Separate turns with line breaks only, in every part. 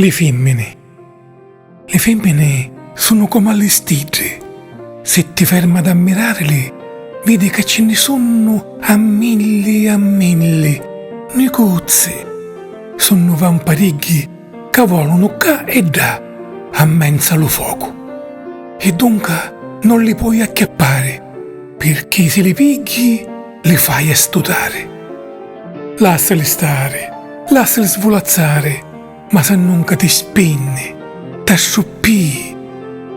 Le femmine sono come allestite. Se ti ferma ad ammirarle, vedi che ce ne sono a mille. Nicozze, sono vamparighi che volano qua e là, a mezzo allo fuoco. E dunque non li puoi acchiappare, perché se li pigli, li fai estudare. Lasciali stare, lasciali svolazzare, ma se nunca ti spinni, t'asciuppi,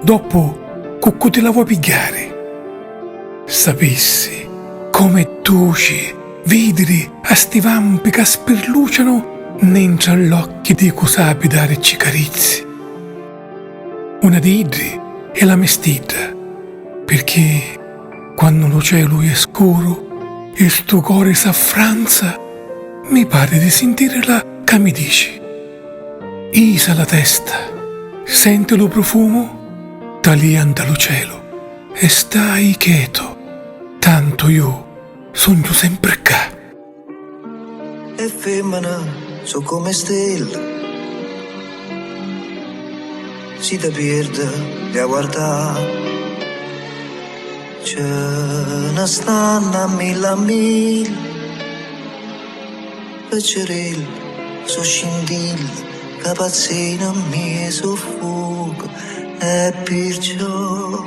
dopo cucco te la vuoi pigliare. Sapessi come duci vedere a sti vampi che sperluciano dentro all'occhio di cusapi dare cicarizi. Una di idri è la mestita, perché quando lo cielo è scuro e sto cuore s'affranza, mi pare di sentirla che mi dici: isa la testa, senti lo profumo, tagliando lo cielo e stai quieto, tanto io sogno sempre qua.
E femmina, so come stelle, si te perde a guardare, ce ne stanno a mille, peccerelli, so scintille, capazzina mi soffoca e perciò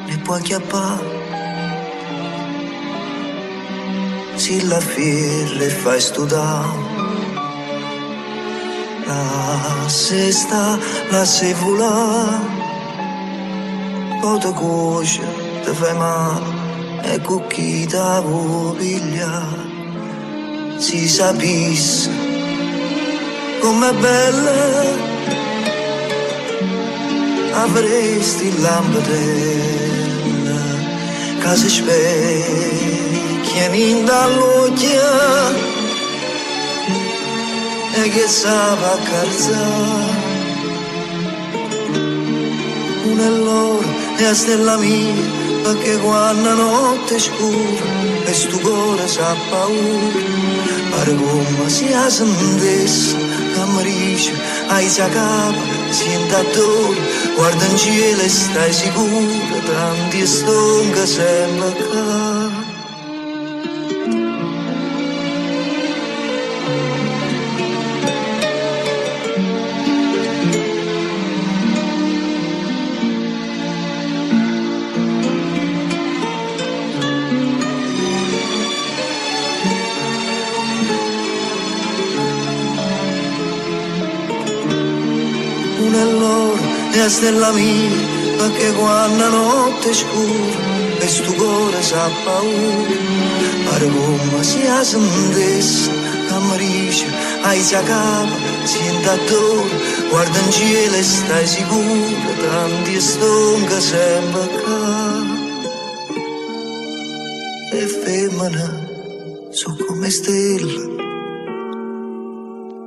ne puoi chiappare si la fiere fai studare la se sta la se volà pote cosce te fai male e con chi te vuoi pigliare si sapesse com'è bella avresti lampadella che si specchia in dall'occhia e che sa va accarezzare una è l'ora e la stella mia perché quando la notte è scura e sto cuore sa paura pare come sia sentessa Amarisce, hai sa capa, senta dolore, guarda in cielo e stai sicura, tanti stonca sembra che. E la stella mia, perché quando la notte è scura e sto cuore sa paura, pare come sia sentessa, amarisce, hai sa capa, senta dolore, guarda in cielo e stai sicura, tanti stonca sembra che. E femmina, so come stella,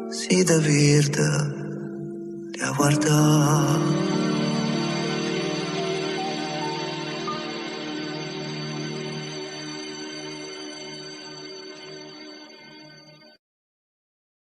si da verde, a guardare.